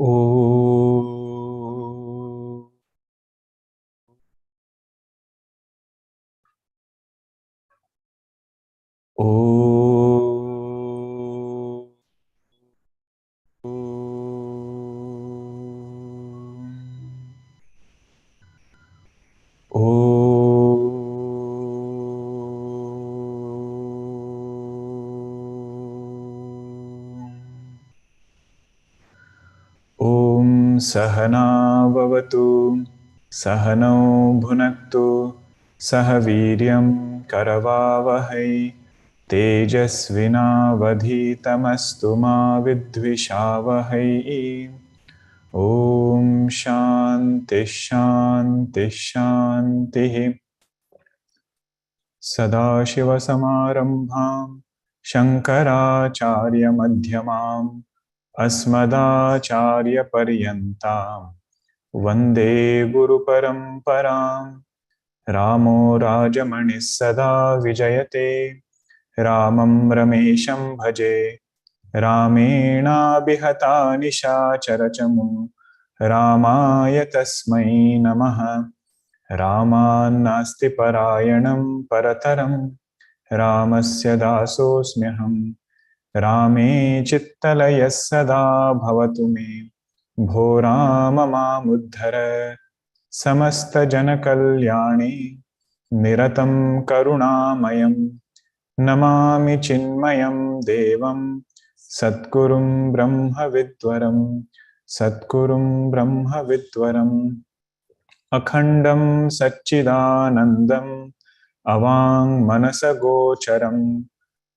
Oh. Oh. Om Sahana Bhavatu Sahanau Bhunaktu Sahaviryam Karavavahai Tejasvinavadhitamastu ma vidvishavahai. Om Shanti Shanti Shanti. Sadashiva Samarambham Shankaracharya Madhyamam Asmadacharya Paryantam Vande Guru Paramparam. Ramo Rajamanis Sada Vijayate Ramam Ramesham Bhaje Ramena Bihata Nishacharachamu Ramaya Tasmai Namaha. Ramanasti Parayanam Parataram Ramasya Dasosmyaham Rame Chittalaya Sada Bhavatu Me Bho Rama Mamuddhara Samasta Janakalyani Niratam Karunamayam Namami Chinmayam Devam Satgurum Brahma Vidwaram Satgurum Brahma Vidwaram Akhandam Satchidanandam Avang Manasagocharam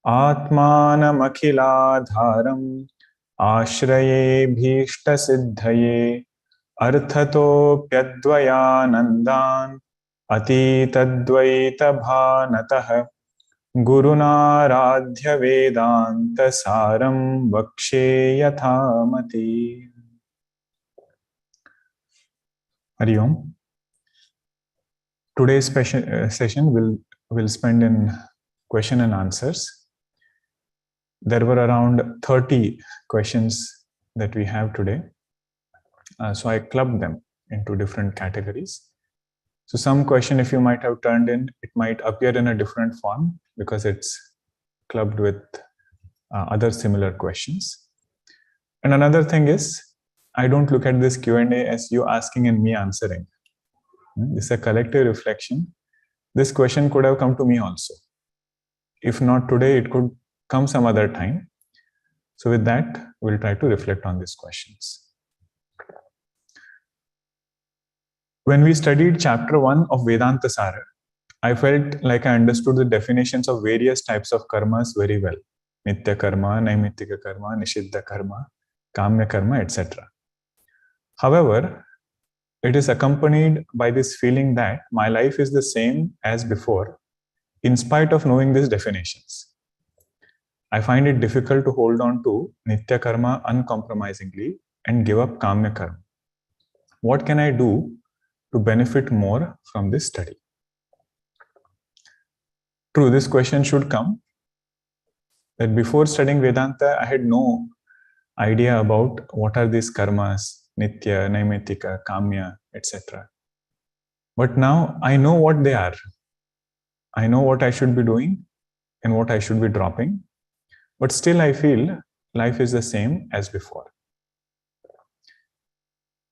Atmanam Akhiladharam Ashraye Bhishta Siddhaye Arthato Pyadvayanandan Atitadvaita Bhanatah Guruna Radhya Vedanta Saram Vakshe Yathamati. Hari Om. Today's session will spend in question and answers. There were around 30 questions that we have today. So I clubbed them into different categories. So some question, if you might have turned in, it might appear in a different form because it's clubbed with other similar questions. And another thing is, I don't look at this Q&A as you asking and me answering. This is a collective reflection. This question could have come to me also. If not today, it could come some other time. So with that, we'll try to reflect on these questions. When we studied chapter 1 of Vedantasara, I felt like I understood the definitions of various types of karmas very well. Nitya karma, naimittika karma, nishiddha karma, kamya karma, etc. However, it is accompanied by this feeling that my life is the same as before, in spite of knowing these definitions. I find it difficult to hold on to Nitya Karma uncompromisingly and give up Kamya Karma. What can I do to benefit more from this study? True, this question should come that before studying Vedanta, I had no idea about what are these karmas, Nitya, Naimittika, Kamya, etc. But now I know what they are. I know what I should be doing and what I should be dropping. But still I feel life is the same as before.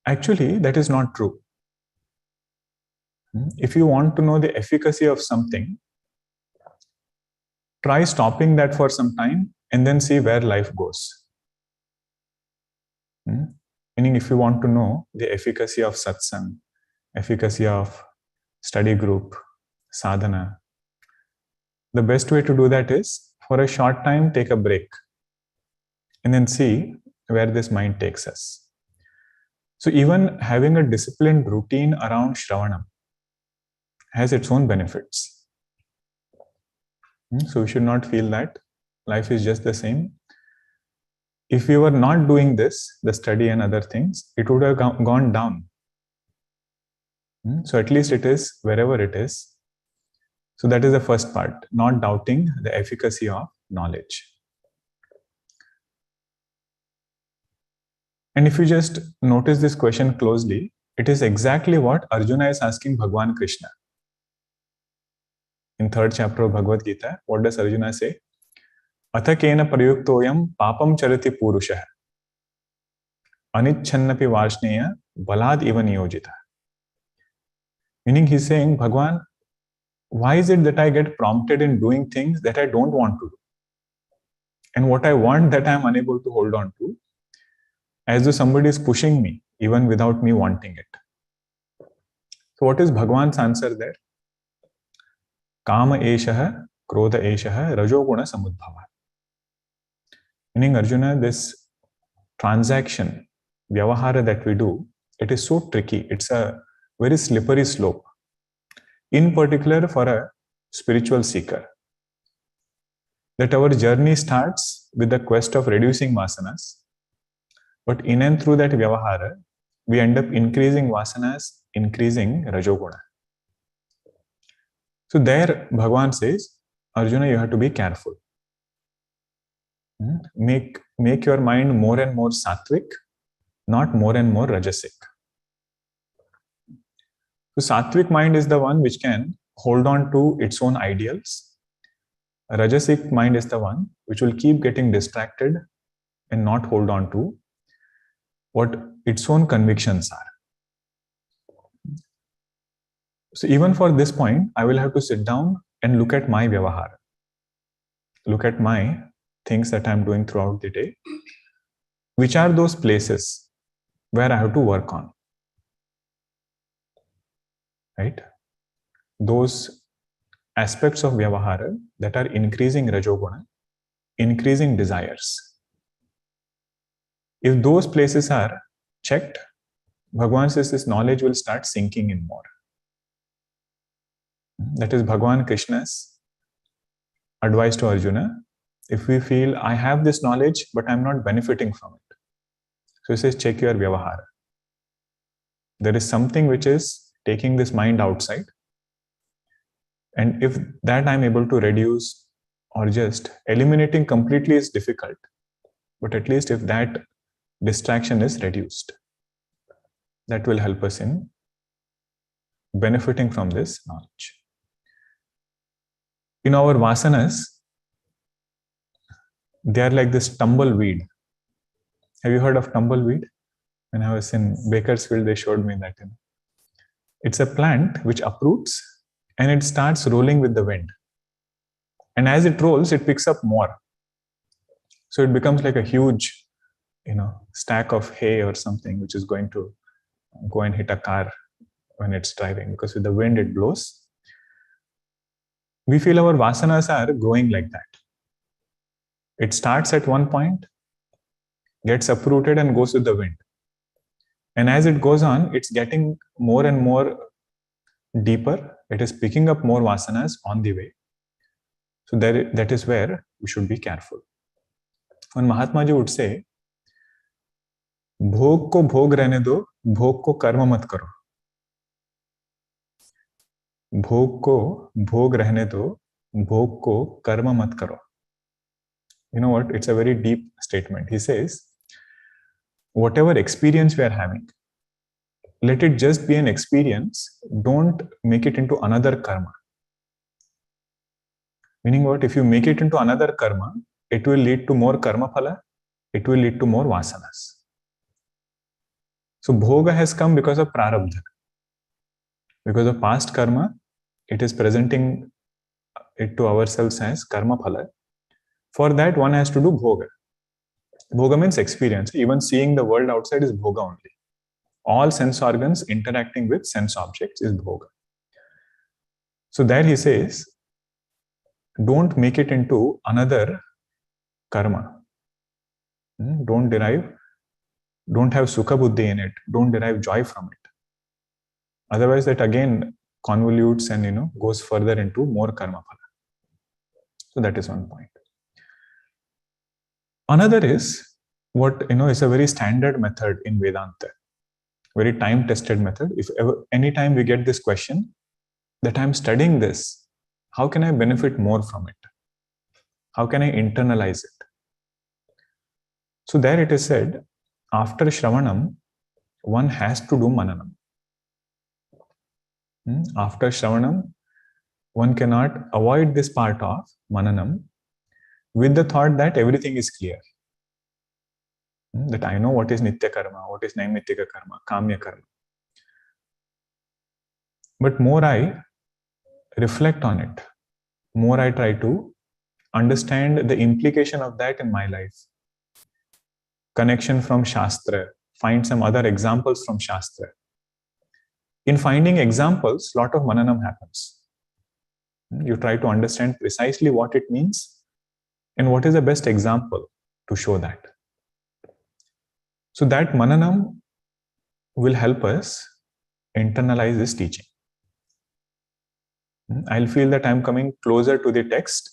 Actually, that is not true. If you want to know the efficacy of something, try stopping that for some time and then see where life goes. Meaning, if you want to know the efficacy of satsang, efficacy of study group, sadhana, the best way to do that is for a short time, take a break and then see where this mind takes us. So even having a disciplined routine around Shravanam has its own benefits. So we should not feel that life is just the same. If we were not doing this, the study and other things, it would have gone down. So at least it is wherever it is. So that is the first part, not doubting the efficacy of knowledge. And if you just notice this question closely, it is exactly what Arjuna is asking Bhagwan Krishna. In 3rd chapter of Bhagavad-Gita, what does Arjuna say? Atha kena prayuktoyam papam charati purushah anichannapi varshneya balad iva niyojita. Meaning he's saying, Bhagwan, why is it that I get prompted in doing things that I don't want to do? And what I want that I am unable to hold on to, as though somebody is pushing me, even without me wanting it. So what is Bhagwan's answer there? Kama eshah, krodha eshah, rajoguna samudbhava. Meaning, Arjuna, this transaction, vyavahara that we do, it is so tricky. It's a very slippery slope. In particular for a spiritual seeker. That our journey starts with the quest of reducing vasanas. But in and through that vyavahara, we end up increasing vasanas, increasing rajoguna. So there, Bhagavan says, Arjuna, you have to be careful. Make your mind more and more sattvic, not more and more rajasic. So sattvic mind is the one which can hold on to its own ideals. A rajasic mind is the one which will keep getting distracted and not hold on to what its own convictions are. So even for this point, I will have to sit down and look at my vyavahara. Look at my things that I'm doing throughout the day. Which are those places where I have to work on? Right? Those aspects of vyavahara that are increasing rajoguna, increasing desires. If those places are checked, Bhagavan says this knowledge will start sinking in more. That is Bhagavan Krishna's advice to Arjuna. If we feel I have this knowledge, but I'm not benefiting from it. So he says, check your vyavahara. There is something which is taking this mind outside. And if that I'm able to reduce or just eliminating completely is difficult, but at least if that distraction is reduced, that will help us in benefiting from this knowledge. In our vasanas, they are like this tumbleweed. Have you heard of tumbleweed? When I was in Bakersfield, they showed me that. It's a plant which uproots and it starts rolling with the wind. And as it rolls, it picks up more. So it becomes like a huge, stack of hay or something, which is going to go and hit a car when it's driving, because with the wind it blows. We feel our vasanas are growing like that. It starts at one point, gets uprooted and goes with the wind. And as it goes on, it's getting more and more deeper. It is picking up more vasanas on the way. So that is where we should be careful. When Mahatma Ji would say, भोग को भोग रहने दो, भोग को कर्म मत करो. भोग को भोग रहने दो, भोग को कर्म मत करो. You know what? It's a very deep statement. He says, whatever experience we are having, let it just be an experience. Don't make it into another karma. Meaning what? If you make it into another karma, it will lead to more karma phala. It will lead to more vasanas. So bhoga has come because of prarabdha. Because of past karma, it is presenting it to ourselves as karma phala. For that, one has to do bhoga. Bhoga means experience. Even seeing the world outside is bhoga only. All sense organs interacting with sense objects is bhoga. So there he says, don't make it into another karma. Don't have sukha buddhi in it. Don't derive joy from it. Otherwise, that again convolutes and goes further into more karma phala. So that is one point. Another is what is a very standard method in Vedanta, very time-tested method. If anytime we get this question that I'm studying this, how can I benefit more from it? How can I internalize it? So there it is said, after Shravanam, one has to do Mananam. After Shravanam, one cannot avoid this part of Mananam with the thought that everything is clear. That I know what is Nitya Karma, what is Naimittika Karma, Kamya Karma. But more I reflect on it, more I try to understand the implication of that in my life. Connection from Shastra, find some other examples from Shastra. In finding examples, lot of Mananam happens. You try to understand precisely what it means and what is the best example to show that. So that Mananam will help us internalize this teaching. I'll feel that I'm coming closer to the text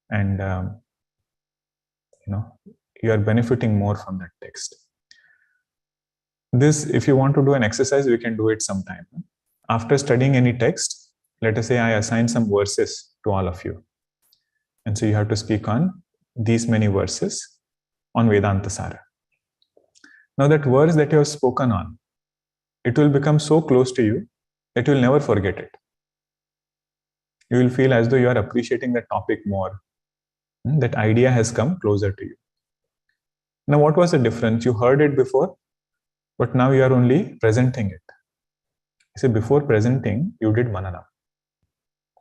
and you are benefiting more from that text. This, if you want to do an exercise, we can do it sometime. After studying any text, let us say I assign some verses to all of you. And so you have to speak on these many verses on Vedantasara. Now that verse that you have spoken on, it will become so close to you that you will never forget it. You will feel as though you are appreciating the topic more. That idea has come closer to you. Now what was the difference? You heard it before, but now you are only presenting it. You see, before presenting, you did Manana.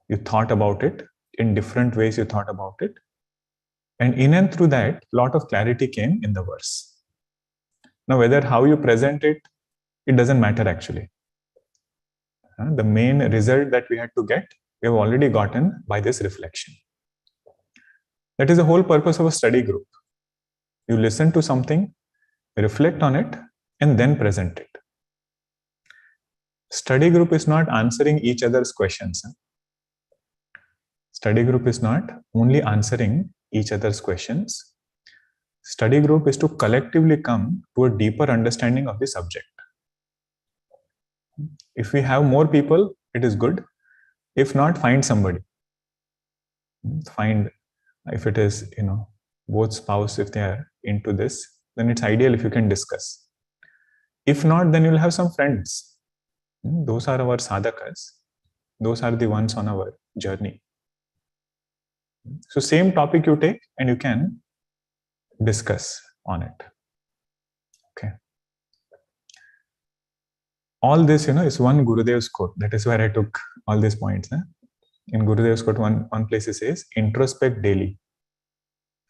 You thought about it in different ways. You thought about it. And in and through that, a lot of clarity came in the verse. Now, whether how you present it, it doesn't matter actually. The main result that we had to get, we have already gotten by this reflection. That is the whole purpose of a study group. You listen to something, reflect on it, and then present it. Study group is not answering each other's questions. Study group is not only answering each other's questions. Study group is to collectively come to a deeper understanding of the subject. If we have more people, it is good. If not, find somebody. Find, if it is, both spouse, if they are into this, then it's ideal if you can discuss. If not, then you'll have some friends. Those are our sadhakas. Those are the ones on our journey. So same topic you take and you can discuss on it. Okay. All this, is one Gurudev's quote. That is where I took all these points. In Gurudev's quote, one place it says, introspect daily.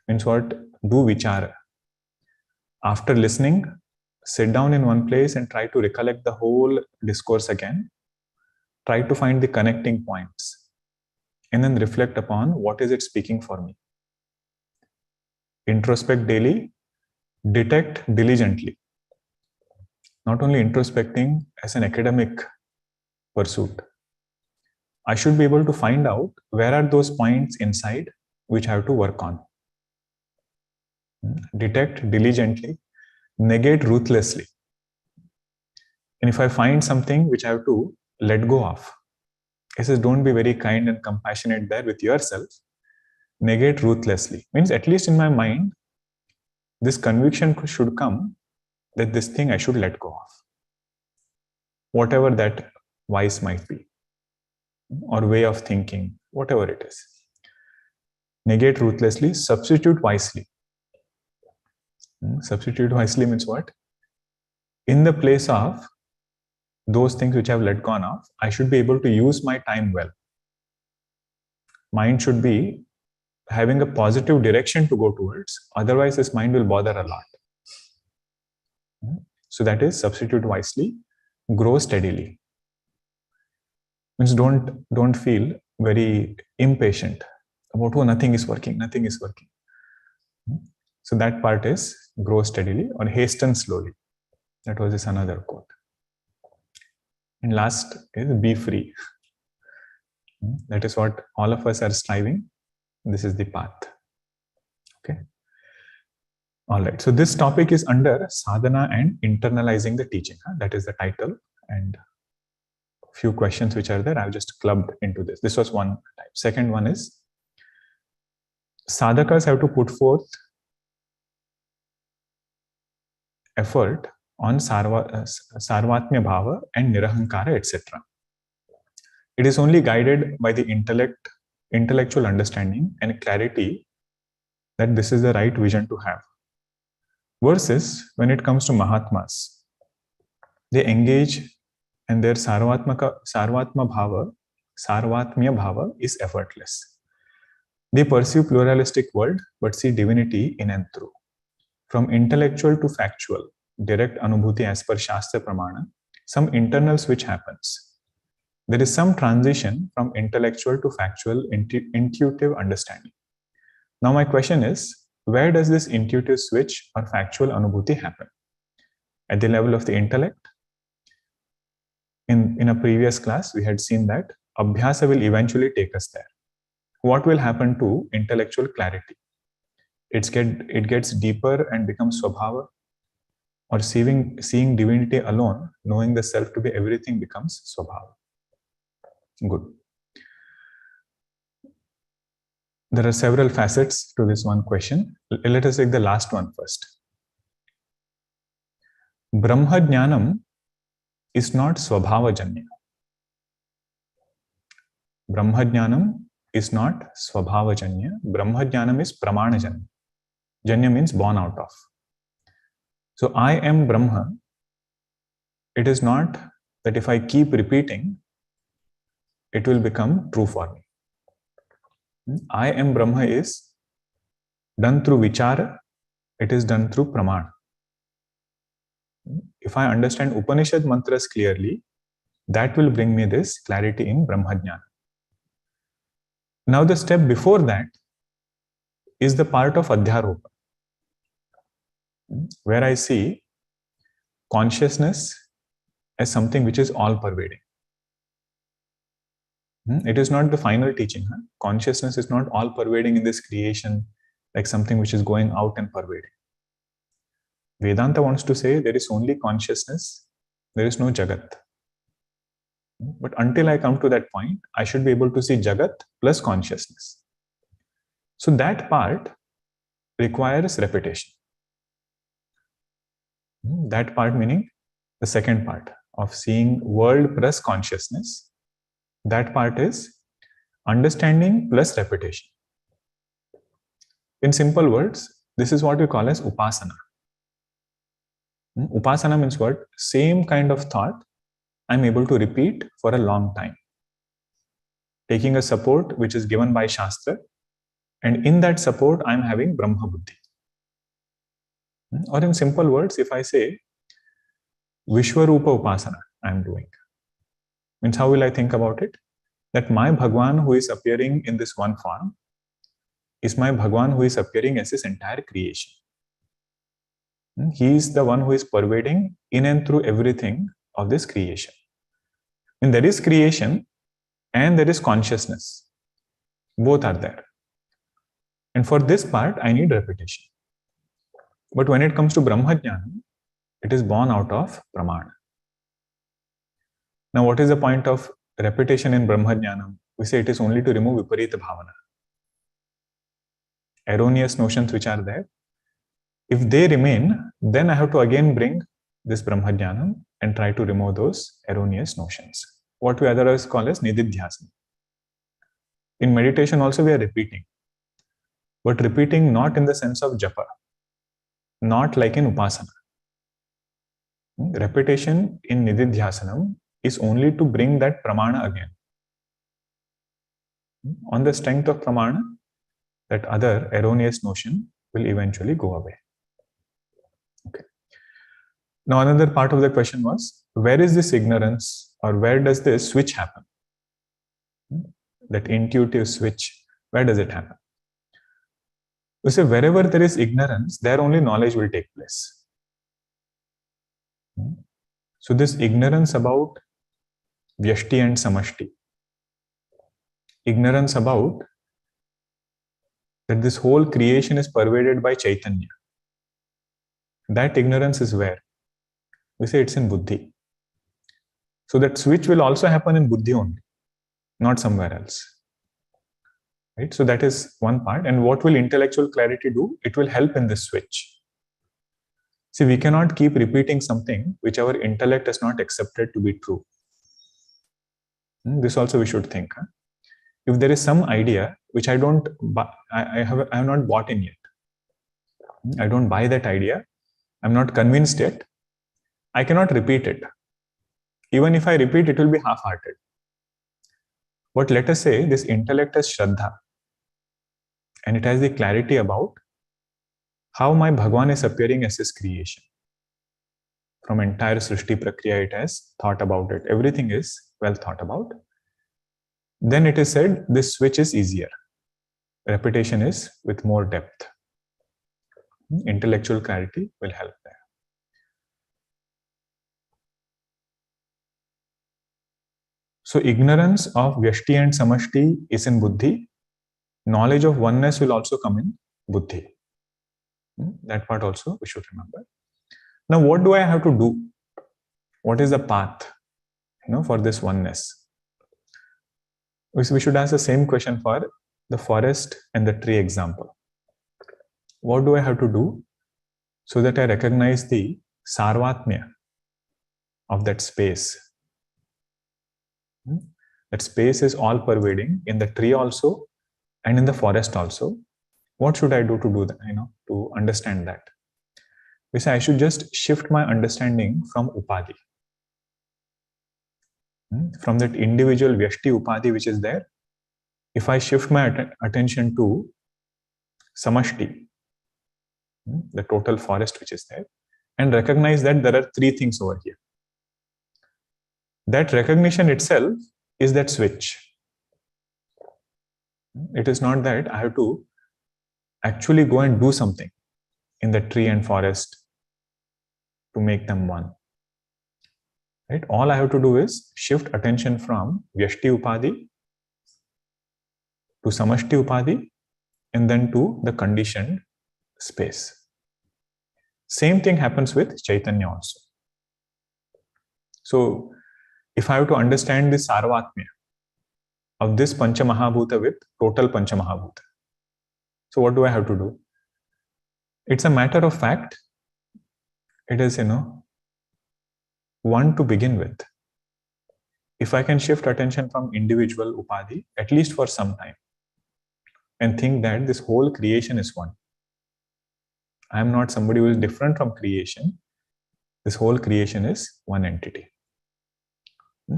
Means what? Do vichara. After listening, sit down in one place and try to recollect the whole discourse again. Try to find the connecting points. And then reflect upon what is it speaking for me. Introspect daily. Detect diligently. Not only introspecting as an academic pursuit. I should be able to find out where are those points inside which I have to work on. Detect diligently. Negate ruthlessly. And if I find something which I have to let go of, he says, don't be very kind and compassionate there with yourself. Negate ruthlessly. Means at least in my mind, this conviction should come that this thing I should let go of. Whatever that vice might be. Or way of thinking. Whatever it is. Negate ruthlessly. Substitute wisely. Substitute wisely means what? In the place of those things which I have let go of, I should be able to use my time well. Mind should be having a positive direction to go towards. Otherwise, this mind will bother a lot. So that is substitute wisely, grow steadily. Means don't feel very impatient about, oh, nothing is working. So that part is grow steadily or hasten slowly. That was another quote. And last is be free. That is what all of us are striving. This is the path. Okay. All right. So this topic is under sadhana and internalizing the teaching. That is the title. And a few questions which are there, I've just clubbed into this. This was one type. Second one is sadhakas have to put forth effort on sarvatmya bhava and nirahankara, etc. It is only guided by the intellectual understanding and clarity that this is the right vision to have. Versus when it comes to Mahatmas, they engage and their sarvatmya bhava is effortless. They pursue pluralistic world but see divinity in and through. From intellectual to factual, direct anubhuti as per Shastra Pramana, some internal switch happens. There is some transition from intellectual to factual intuitive understanding. Now my question is, where does this intuitive switch or factual anubhuti happen? At the level of the intellect? In a previous class, we had seen that abhyasa will eventually take us there. What will happen to intellectual clarity? It gets deeper and becomes swabhava, or seeing divinity alone, knowing the self to be everything, becomes swabhava. Good. There are several facets to this one question. Let us take the last one first. Brahma jnanam is not swabhavajanya. Brahma jnanam is not swabhavajanya. Brahma jnanam is pramanajanya. Janya means born out of. So I am Brahma. It is not that if I keep repeating, it will become true for me. I am Brahma is done through vichara, it is done through pramana. If I understand Upanishad mantras clearly, that will bring me this clarity in Brahmajnana. Now the step before that is the part of Adhyaropa, where I see consciousness as something which is all-pervading. It is not the final teaching. Consciousness is not all-pervading in this creation, like something which is going out and pervading. Vedanta wants to say there is only consciousness, there is no Jagat. But until I come to that point, I should be able to see Jagat plus consciousness. So that part requires repetition. That part meaning the second part of seeing world plus consciousness. That part is understanding plus repetition. In simple words, this is what we call as upasana. Upasana means what? Same kind of thought I'm able to repeat for a long time. Taking a support which is given by Shastra, and in that support I'm having Brahma Buddhi. Or in simple words, if I say Vishwarupa Upasana I'm doing, means how will I think about it? That my Bhagwan who is appearing in this one form is my Bhagwan who is appearing as this entire creation. He is the one who is pervading in and through everything of this creation. And there is creation and there is consciousness. Both are there. And for this part, I need repetition. But when it comes to Brahmajnana, it is born out of Pramana. Now, what is the point of repetition in Brahmajnana? We say it is only to remove Viparita Bhavana. Erroneous notions which are there. If they remain, then I have to again bring this Brahmajnana and try to remove those erroneous notions. What we otherwise call as Nididhyasana. In meditation also we are repeating. But repeating not in the sense of japa. Not like in Upasana. Repetition in Nididhyasanam is only to bring that Pramana again. On the strength of Pramana, that other erroneous notion will eventually go away. Okay. Now another part of the question was, where is this ignorance or where does this switch happen? That intuitive switch, where does it happen? We say wherever there is ignorance, there only knowledge will take place. So this ignorance about Vyashti and Samashti, ignorance about that this whole creation is pervaded by Chaitanya, that ignorance is where? We say it's in Buddhi. So that switch will also happen in Buddhi only, not somewhere else. Right? So that is one part. And what will intellectual clarity do? It will help in this switch. See, we cannot keep repeating something which our intellect has not accepted to be true. This also we should think. If there is some idea which I have not bought in yet, I don't buy that idea, I'm not convinced yet, I cannot repeat it. Even if I repeat, it will be half-hearted. But let us say this intellect has Shraddha, and it has the clarity about how my Bhagwan is appearing as his creation. From entire Srishti Prakriya, it has thought about it. Everything is well thought about. Then it is said this switch is easier. Repetition is with more depth. Intellectual clarity will help there. So ignorance of Vyashti and Samashti is in Buddhi. Knowledge of oneness will also come in Buddhi. That part also we should remember. Now, what do I have to do? What is the path, for this oneness? We should ask the same question for the forest and the tree example. What do I have to do so that I recognize the sarvatmya of that space? That space is all pervading in the tree also and in the forest also. What should I do that? To understand that. We say I should just shift my understanding from upadhi, from that individual Vyashti upadhi which is there. If I shift my attention to samashti, the total forest which is there, and recognize that there are three things over here. That recognition itself is that switch. It is not that I have to actually go and do something in the tree and forest to make them one. Right? All I have to do is shift attention from Vyashti Upadhi to Samashti Upadhi and then to the conditioned space. Same thing happens with Chaitanya also. So, if I have to understand the Sarvatmya of this Panchamahabhuta with total Panchamahabhuta, so what do I have to do? It's a matter of fact. It is, one to begin with. If I can shift attention from individual upadhi, at least for some time, and think that this whole creation is one. I am not somebody who is different from creation. This whole creation is one entity.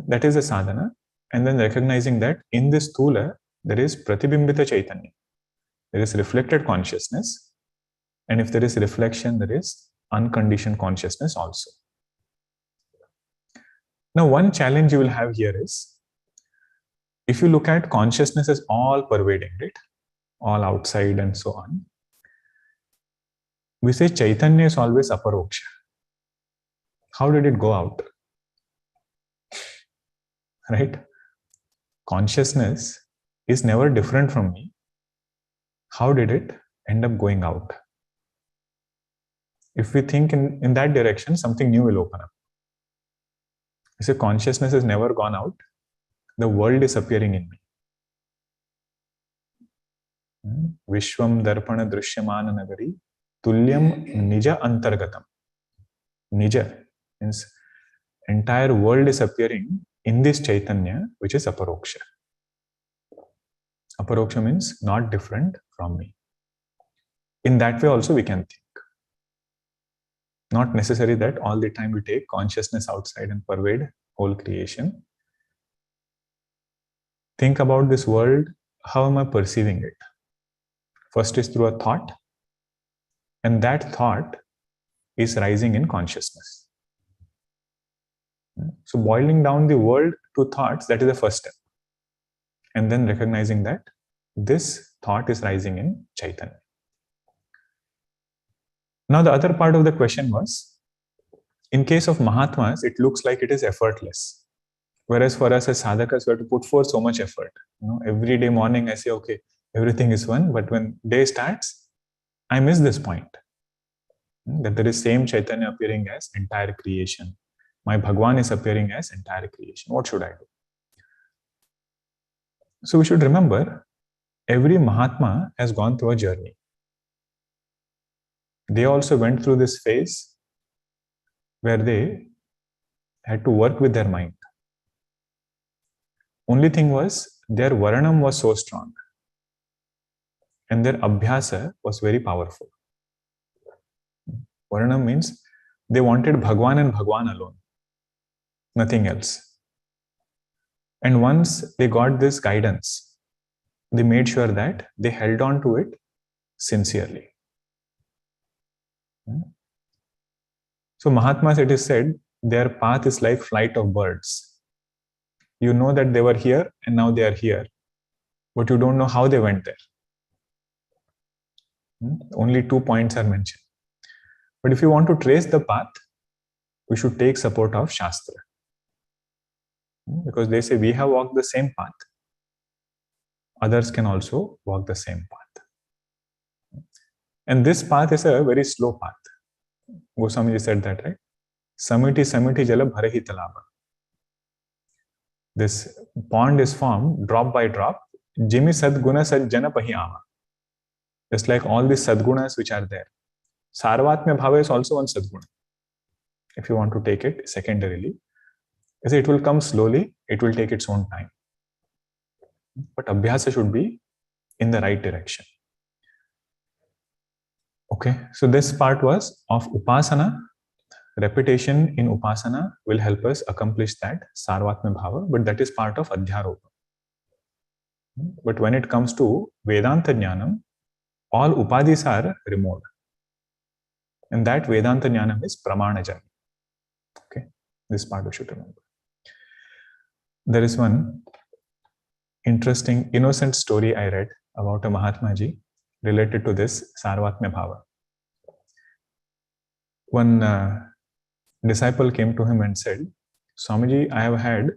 That is a sadhana. And then recognizing that in this Thula, there is Pratibimbita Chaitanya. There is reflected consciousness. And if there is reflection, there is unconditioned consciousness also. Now, one challenge you will have here is, if you look at consciousness as all pervading, right? All outside and so on. We say Chaitanya is always aparoksha. How did it go out? Right? Consciousness is never different from me. How did it end up going out? If we think in that direction, something new will open up. You say consciousness has never gone out. The world is appearing in me. Vishwam darpana drishyamana nagari tulyam nija antargatam. Nija means entire world is appearing in this Chaitanya, which is aparoksha. Aparoksha means not different from me. In that way also we can think. Not necessary that all the time we take consciousness outside and pervade whole creation. Think about this world. How am I perceiving it? First is through a thought, and that thought is rising in consciousness. So boiling down the world to thoughts, that is the first step. And then recognizing that this thought is rising in Chaitanya. Now the other part of the question was, in case of Mahatmas, it looks like it is effortless. Whereas for us as sadhakas, we have to put forth so much effort. Every day morning I say, okay, everything is one, but when day starts, I miss this point. That there is same Chaitanya appearing as entire creation. My Bhagwan is appearing as entire creation. What should I do? So we should remember, every Mahatma has gone through a journey. They also went through this phase where they had to work with their mind. Only thing was, their Varanam was so strong and their Abhyasa was very powerful. Varanam means they wanted Bhagwan and Bhagwan alone, nothing else. And once they got this guidance, they made sure that they held on to it sincerely. So Mahatmas, it is said, their path is like flight of birds. You know that they were here and now they are here, but you don't know how they went there. Only 2 points are mentioned. But if you want to trace the path, we should take support of Shastra. Because they say we have walked the same path. Others can also walk the same path. And this path is a very slow path. Goswamiji said that, right? Samiti samiti jala bharahi talaba. This pond is formed drop by drop. Jimi sadguna sajjana pahiyama. Just like all these sadgunas which are there. Sarvatmya bhava is also one sadguna. If you want to take it secondarily, it will come slowly, it will take its own time. But abhyasa should be in the right direction. Okay, so this part was of upasana. Repetition in upasana will help us accomplish that sarvatmya bhava, but that is part of adhyaropa. But when it comes to Vedanta Jnanam, all upadhis are removed. And that Vedanta Jnanam is Pramana Jnana. Okay, this part we should remember. There is one interesting, innocent story I read about a Mahatma Ji related to this Sarvatmya Bhava. One disciple came to him and said, Swamiji, I have had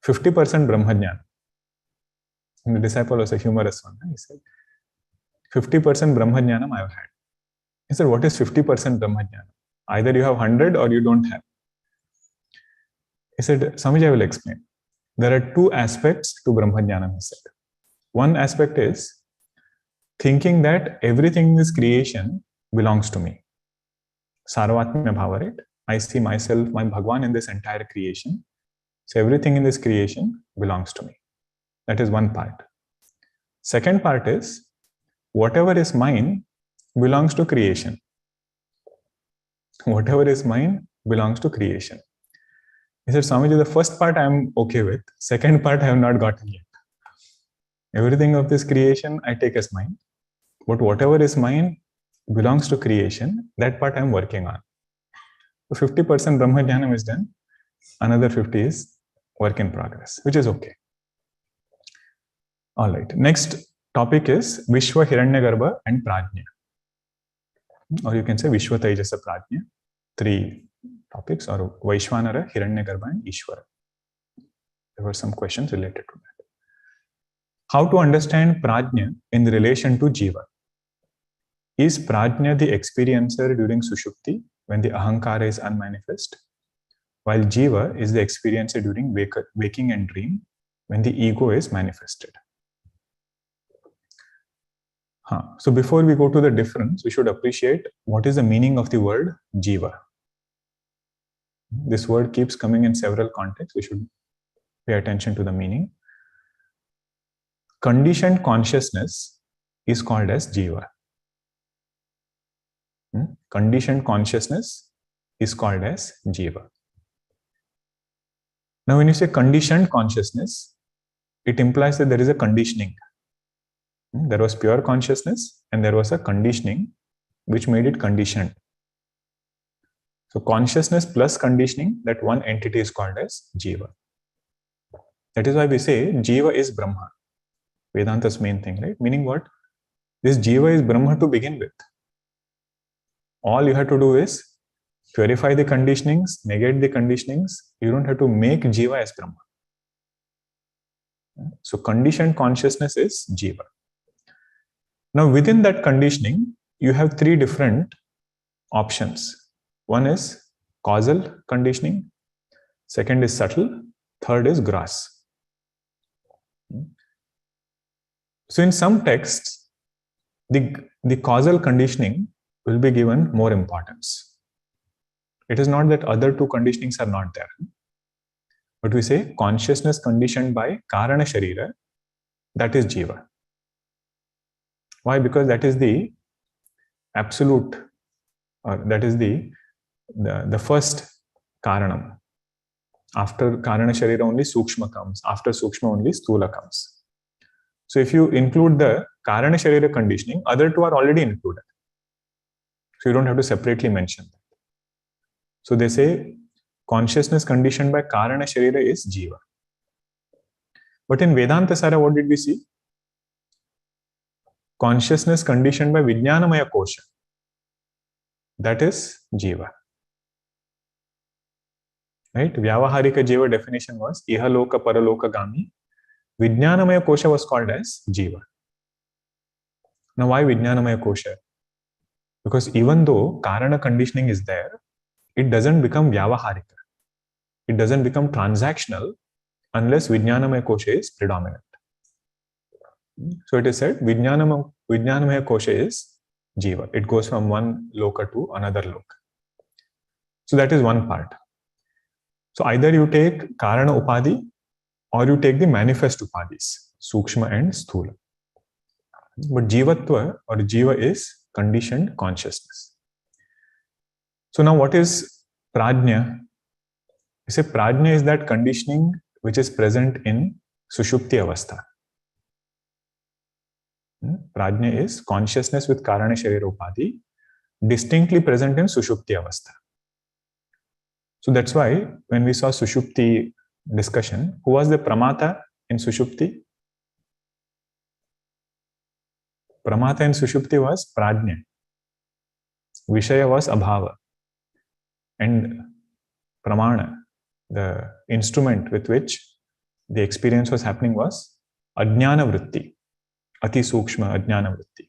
50% Brahmajnana. And the disciple was a humorous one. He said, 50% Brahmajnanam I have had. He said, what is 50% Brahmajnana? Either you have 100 or you don't have. He said, Swamiji, I will explain. There are 2 aspects to Brahmajnanam, he said. One aspect is thinking that everything in this creation belongs to me. Sarvatmya bhava, right? I see myself, my Bhagwan in this entire creation. So everything in this creation belongs to me. That is one part. Second part is, whatever is mine belongs to creation. Whatever is mine belongs to creation. He said, Swamiji, the first part I am okay with. Second part I have not gotten yet. Everything of this creation I take as mine. But whatever is mine belongs to creation. That part I am working on. So 50% Brahmajnanam is done. Another 50 is work in progress, which is okay. All right. Next topic is Vishwa Hiranyagarbha and Prajna. Or you can say Vishwa Tejasa Prajna. 3 topics, or Vaishwanara, Hiranyagarbha and Ishvara. There were some questions related to that. How to understand Prajna in relation to Jiva? Is Prajna the experiencer during Sushupti when the Ahankara is unmanifest, while Jiva is the experiencer during waking and dream when the ego is manifested? So before we go to the difference, we should appreciate what is the meaning of the word Jiva. This word keeps coming in several contexts. We should pay attention to the meaning. Conditioned consciousness is called as Jiva. Conditioned consciousness is called as Jiva. Now, when you say conditioned consciousness, it implies that there is a conditioning. There was pure consciousness and there was a conditioning which made it conditioned. So consciousness plus conditioning, that one entity is called as Jiva. That is why we say Jiva is Brahma. Vedanta's main thing, right? Meaning what? This Jiva is Brahma to begin with. All you have to do is purify the conditionings, negate the conditionings. You don't have to make Jiva as Brahma. So conditioned consciousness is Jiva. Now within that conditioning, you have 3 different options. One is causal conditioning, second is subtle, third is gross. So in some texts, the causal conditioning will be given more importance. It is not that other two conditionings are not there. But we say consciousness conditioned by Karana Sharira, that is Jiva. Why? Because that is the absolute, or that is the first Karanam. After Karana Sharira only Sukshma comes. After Sukshma only Sthula comes. So if you include the Karana Sharira conditioning, other two are already included. So you don't have to separately mention that. So they say consciousness conditioned by Karana Sharira is Jiva. But in Vedantasara, what did we see? Consciousness conditioned by Vijnanamaya Kosha. That is Jiva. Right? Vyavaharika Jiva definition was Ihaloka Paraloka Gami. Vijnanamaya Kosha was called as Jiva. Now why Vijnanamaya Kosha? Because even though Karana conditioning is there, it doesn't become Vyavaharika. It doesn't become transactional unless Vijnanamaya Kosha is predominant. So it is said Vijnanamaya Kosha is Jiva. It goes from one loka to another loka. So that is one part. So either you take Karana Upadhi or you take the manifest Upadhis, Sukshma and Sthula. But Jivatva or Jiva is conditioned consciousness. So now what is Prajna? You say Prajna is that conditioning which is present in Sushupti Avastha. Prajna is consciousness with Karana Sharira Upadhi, distinctly present in Sushupti Avastha. So that's why when we saw Sushupti discussion, who was the Pramata in Sushupti? Pramata in Sushupti was Prajna. Vishaya was Abhava. And Pramana, the instrument with which the experience was happening, was Ajnana Vritti. Ati Sukshma Ajnana Vritti.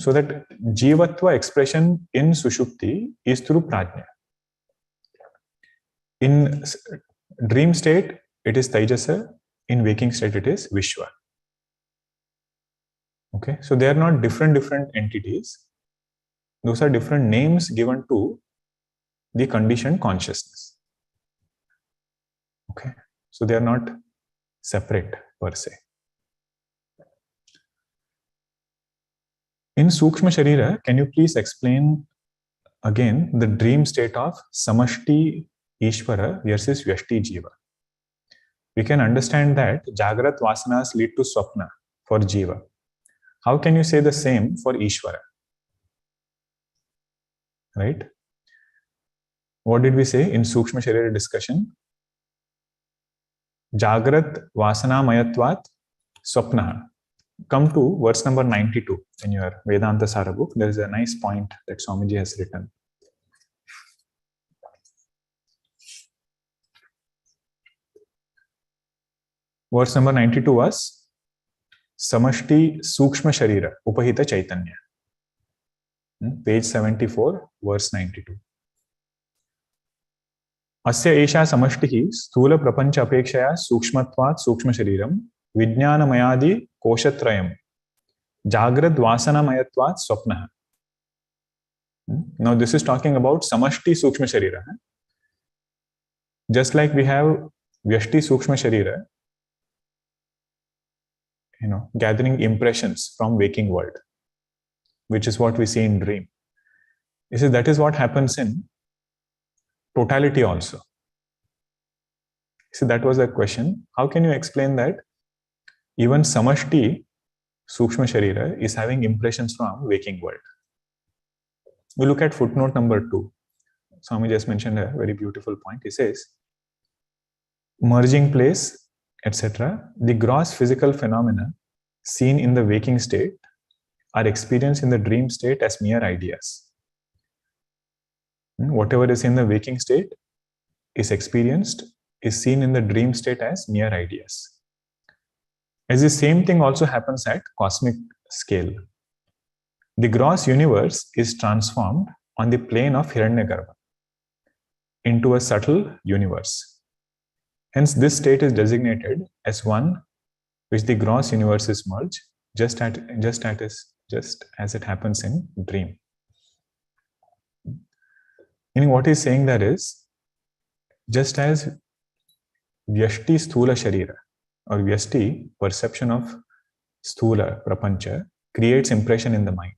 So that Jivatva expression in Sushupti is through Prajna. In dream state, it is Taijasa. In waking state, it is Vishwa. Okay, so they are not different entities. Those are different names given to the conditioned consciousness. Okay, so they are not separate per se. In Sukshma Sharira, can you please explain again the dream state of Samashti Ishvara versus Vyashti Jiva? We can understand that Jagrat Vasanas lead to Swapna for Jiva. How can you say the same for Ishvara? Right? What did we say in Sukshma Sharira discussion? Jagrat Vasana Mayatvat Swapnaha. Come to verse number 92 in your Vedantasara book. There is a nice point that Swamiji has written. Verse number 92 was Samashti Sukshma Sharira Upahita Chaitanya. Page 74, verse 92. Asya esha samashtihi sthula prapancha apekshaya sukshmatvat sukshma shariram vijnanamayadi koshatrayam jagrad vasanamayatvat swapnaha. Now this is talking about samashti sukshma sharira. Just like we have vyashti sukshma sharira, gathering impressions from waking world, which is what we see in dream. You see, that is what happens in totality also. See, that was a question. How can you explain that even Samashti Sukshma Sharira is having impressions from waking world? We look at footnote number 2. Swami just mentioned a very beautiful point. He says, merging place, etc. The gross physical phenomena seen in the waking state are experienced in the dream state as mere ideas. Whatever is in the waking state is experienced, is seen in the dream state as mere ideas. As the same thing also happens at cosmic scale. The gross universe is transformed on the plane of Hiranyagarbha into a subtle universe. Hence, this state is designated as one which the gross universe is merged, just as it happens in dream. Meaning what he's saying there is, just as Vyashti Sthula Sharira, or Vyashti, perception of Sthula, Prapancha, creates impression in the mind.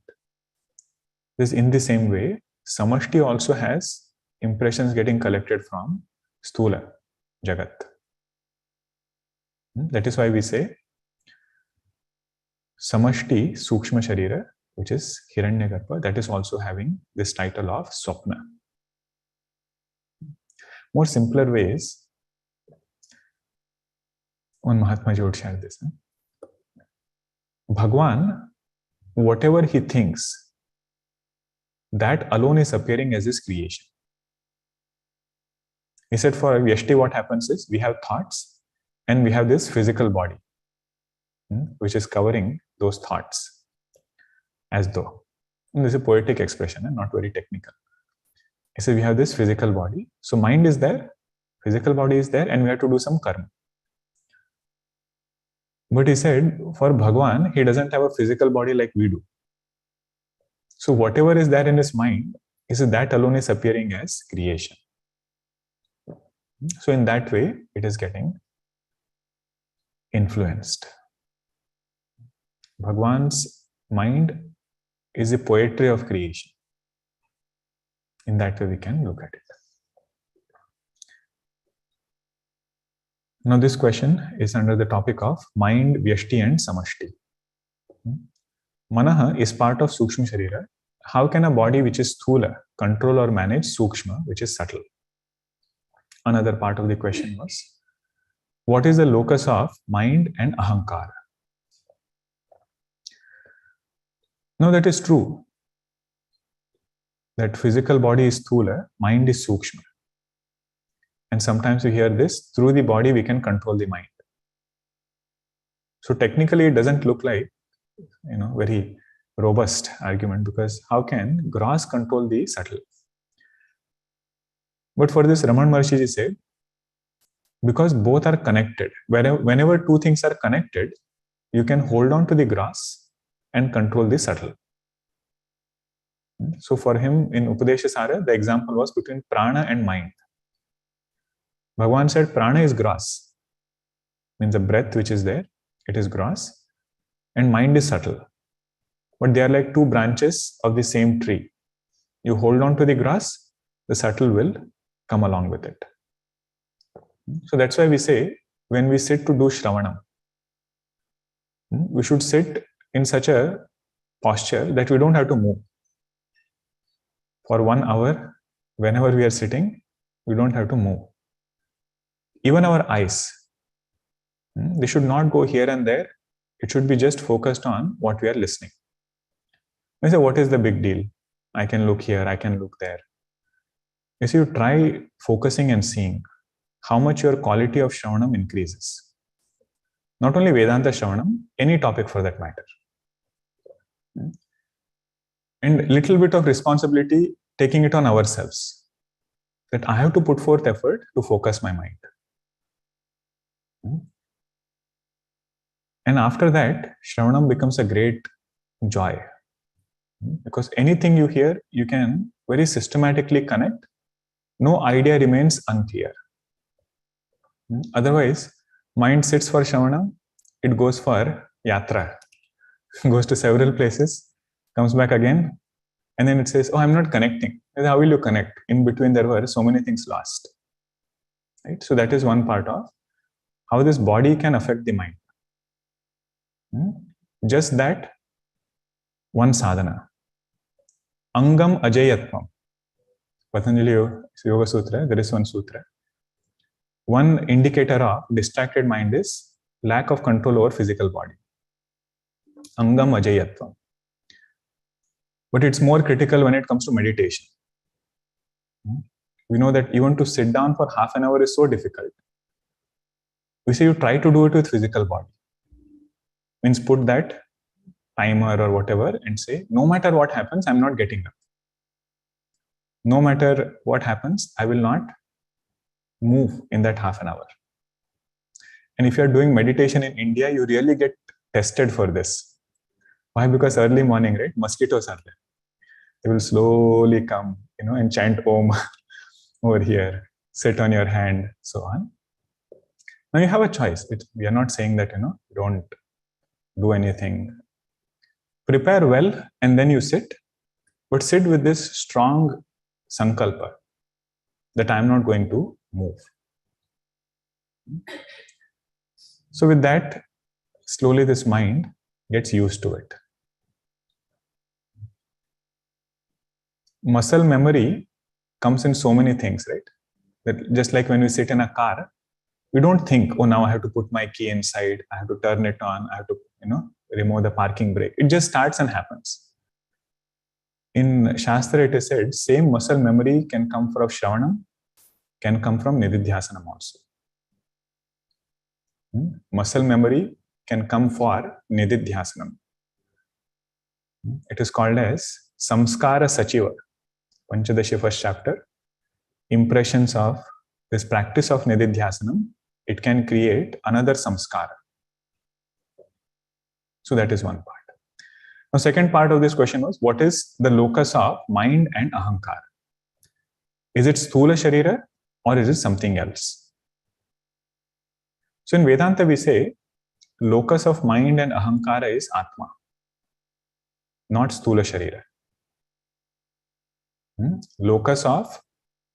This in the same way, Samashti also has impressions getting collected from Sthula, Jagat. That is why we say Samashti Sukshma Sharira, which is Hiranyagarbha, that is also having this title of Swapna. More simpler ways, one Mahatma would share this. Bhagwan, whatever he thinks, that alone is appearing as his creation. He said for Vyashti, what happens is we have thoughts and we have this physical body, which is covering those thoughts as though. And this is a poetic expression and not very technical. He said we have this physical body. So mind is there, physical body is there, and we have to do some karma. But he said for Bhagwan, he doesn't have a physical body like we do. So whatever is there in his mind, he said that alone is appearing as creation. So in that way, it is getting influenced. Bhagwan's mind is a poetry of creation. In that way, we can look at it. Now, this question is under the topic of mind, Vyashti and Samashti. Manaha is part of Sukshma Sharira. How can a body which is Sthula control or manage Sukshma, which is subtle? Another part of the question was, what is the locus of mind and Ahankara? Now, that is true. That physical body is Sthula, mind is Sukshma. And sometimes we hear this, through the body we can control the mind. So technically it doesn't look like, very robust argument, because how can gross control the subtle? But for this, Raman Maharshi said, because both are connected, whenever two things are connected, you can hold on to the gross and control the subtle. So for him in Upadesha-sara, the example was between prana and mind. Bhagavan said prana is gross, means the breath which is there, it is gross, and mind is subtle. But they are like two branches of the same tree. You hold on to the gross, the subtle will come along with it. So that's why we say, when we sit to do Shravanam, we should sit in such a posture that we don't have to move. For 1 hour, whenever we are sitting, we don't have to move. Even our eyes, they should not go here and there. It should be just focused on what we are listening. I say, what is the big deal? I can look here, I can look there. If you try focusing and seeing how much your quality of Shravanam increases. Not only Vedanta Shravanam, any topic for that matter. And little bit of responsibility, taking it on ourselves. That I have to put forth effort to focus my mind. And after that, Shravanam becomes a great joy. Because anything you hear, you can very systematically connect. No idea remains unclear. Otherwise, mind sits for Shravanam, it goes for Yatra. Goes to several places, comes back again, and then it says, oh, I'm not connecting. How will you connect? In between, there were so many things lost. Right? So that is one part of how this body can affect the mind. Just that one sadhana. Angam ajayatvam. Patanjali Yoga Sutra, there is one sutra. One indicator of distracted mind is lack of control over physical body. Angam ajayatvam. But it's more critical when it comes to meditation. We know that even to sit down for half an hour is so difficult. We say you try to do it with physical body. Means put that timer or whatever and say, no matter what happens, I'm not getting up. No matter what happens, I will not move in that half an hour. And if you're doing meditation in India, you really get tested for this. Why? Because early morning, right? Mosquitoes are there. They will slowly come, and chant Om over here, sit on your hand, so on. Now you have a choice. We are not saying that, don't do anything. Prepare well and then you sit, but sit with this strong sankalpa that I am not going to move. So with that, slowly this mind gets used to it. Muscle memory comes in so many things, right? That just like when we sit in a car, we don't think, oh, now I have to put my key inside, I have to turn it on, I have to, remove the parking brake. It just starts and happens. In Shastra, it is said, same muscle memory can come from Shravanam, can come from Nididhyasanam also. Muscle memory can come for Nididhyasanam. It is called as Samskara Sachiva, Panchadashi first chapter. Impressions of this practice of Nididhyasanam, it can create another samskara. So that is one part. Now, second part of this question was, what is the locus of mind and ahankara? Is it sthula sharira or is it something else? So in Vedanta we say, locus of mind and ahankara is Atma, not sthula sharira. Locus of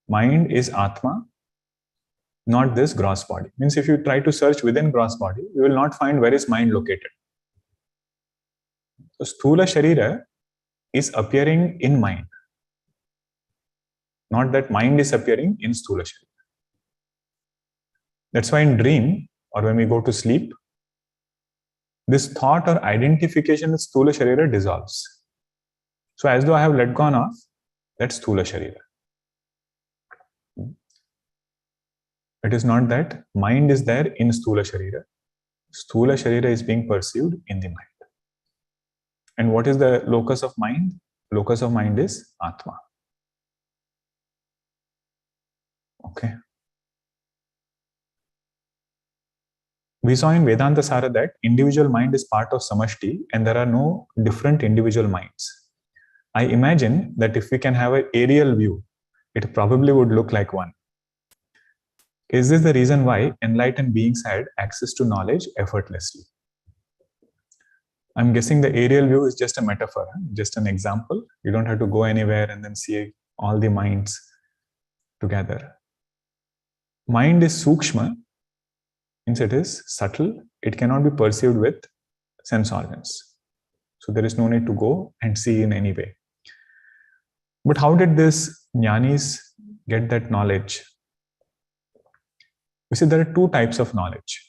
mind is Atma, not this gross body. Means if you try to search within gross body, you will not find where is mind located. So sthula sharira is appearing in mind, not that mind is appearing in sthula sharira. That's why in dream or when we go to sleep, this thought or identification with sthula sharira dissolves. So as though I have let go of that sthula sharira. It is not that mind is there in sthula sharira. Sthula sharira is being perceived in the mind. And what is the locus of mind? Locus of mind is Atma. Okay. We saw in Vedantasara that individual mind is part of samashti and there are no different individual minds. I imagine that if we can have an aerial view, it probably would look like one. Is this the reason why enlightened beings had access to knowledge effortlessly? I'm guessing the aerial view is just a metaphor, just an example. You don't have to go anywhere and then see all the minds together. Mind is sukshma, means it is subtle. It cannot be perceived with sense organs. So there is no need to go and see in any way. But how did these jnanis get that knowledge? We see there are two types of knowledge.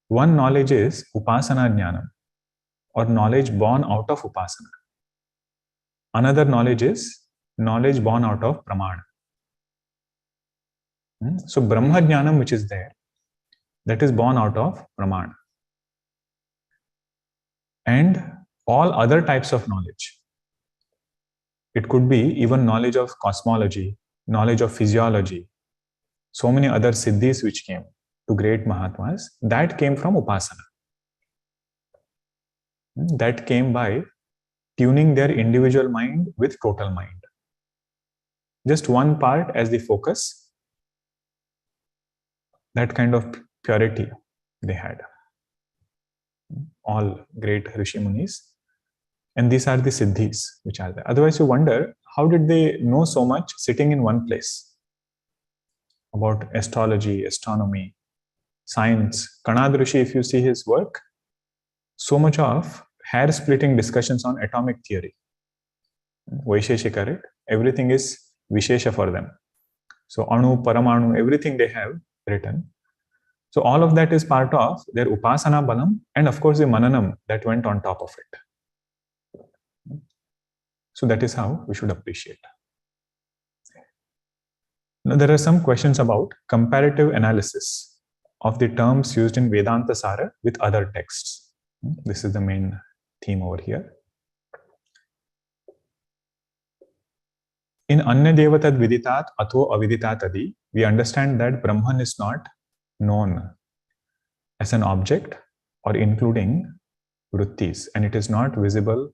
One knowledge is upasana jnanam, or knowledge born out of upasana. Another knowledge is knowledge born out of pramana. So Brahma jnanam, which is there, that is born out of pramana. And all other types of knowledge. It could be even knowledge of cosmology, knowledge of physiology, so many other siddhis which came to great Mahatmas, that came from upasana. That came by tuning their individual mind with total mind. Just one part as the focus, that kind of purity they had. All great Rishi Munis. And these are the siddhis which are there. Otherwise you wonder, how did they know so much sitting in one place? About astrology, astronomy, science. Kanad Rishi, if you see his work, so much of hair-splitting discussions on atomic theory. Vaisheshika, right? Everything is Vishesha for them. So Anu, Paramanu, everything they have written. So all of that is part of their Upasana Balam and of course the Mananam that went on top of it. So that is how we should appreciate. Now there are some questions about comparative analysis of the terms used in Vedantasara with other texts. This is the main theme over here. In Anya Devatad Viditat Atho Aviditat Adi, we understand that Brahman is not known as an object or including vrittis, and it is not visible